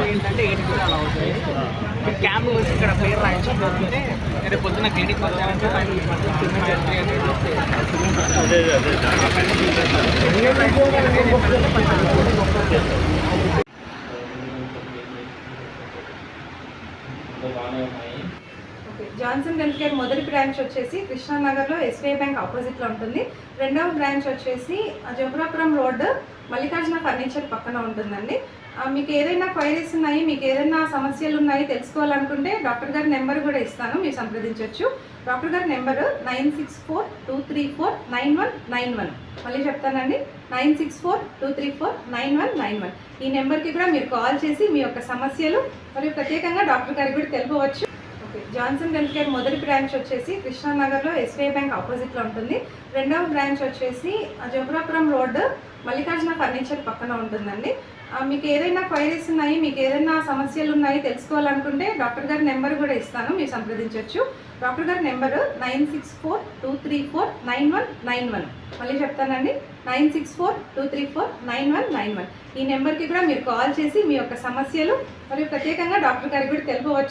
ఏంటంటే 8 కూడా అలా అవుతుంది. క్యాంప్ వచ్చి ఇక్కడ పేరు రాయించుకుంటే రేపు పొద్దున్న క్లినిక్ వచ్చారంటే జాన్సన్ హెల్త్ కేర్ మొదటి బ్రాంచ్ వచ్చేసి కృష్ణానగర్లో ఎస్బీఐ బ్యాంక్ ఆపోజిట్లో ఉంటుంది. రెండవ బ్రాంచ్ వచ్చేసి జోగురాపురం రోడ్ మల్లికార్జున ఫర్నిచర్ పక్కన ఉంటుందండి. మీకు ఏదైనా క్వైరీస్ ఉన్నాయి, మీకు ఏదైనా సమస్యలు ఉన్నాయి తెలుసుకోవాలనుకుంటే డాక్టర్ గారి నెంబర్ కూడా ఇస్తాను, మీరు సంప్రదించవచ్చు. డాక్టర్ గారి నెంబరు 9642349191. మళ్ళీ చెప్తానండి, 9642349191. ఈ నెంబర్కి కూడా మీరు కాల్ చేసి మీ యొక్క సమస్యలు మరియు ప్రత్యేకంగా డాక్టర్ గారికి కూడా తెలుపవచ్చు. జాన్సన్ హెల్త్ కేర్ మొదటి బ్రాంచ్ వచ్చేసి కృష్ణానగర్లో ఎస్బీఐ బ్యాంక్ ఆపోజిట్లో ఉంటుంది. రెండవ బ్రాంచ్ వచ్చేసి జోగురాపురం రోడ్ మల్లికార్జున ఫర్నిచర్ పక్కన ఉంటుందండి. మీకు ఏదైనా క్వైరీస్ ఉన్నాయి, మీకు ఏదైనా సమస్యలు ఉన్నాయి తెలుసుకోవాలనుకుంటే డాక్టర్ గారి నెంబర్ కూడా ఇస్తాను, మీరు సంప్రదించవచ్చు. డాక్టర్ గారి నెంబరు 9642349191. మళ్ళీ చెప్తానండి, 9642349191. ఈ నెంబర్కి కూడా మీరు కాల్ చేసి మీ యొక్క సమస్యలు మరియు ప్రత్యేకంగా డాక్టర్ గారికి కూడా తెలుపవచ్చు.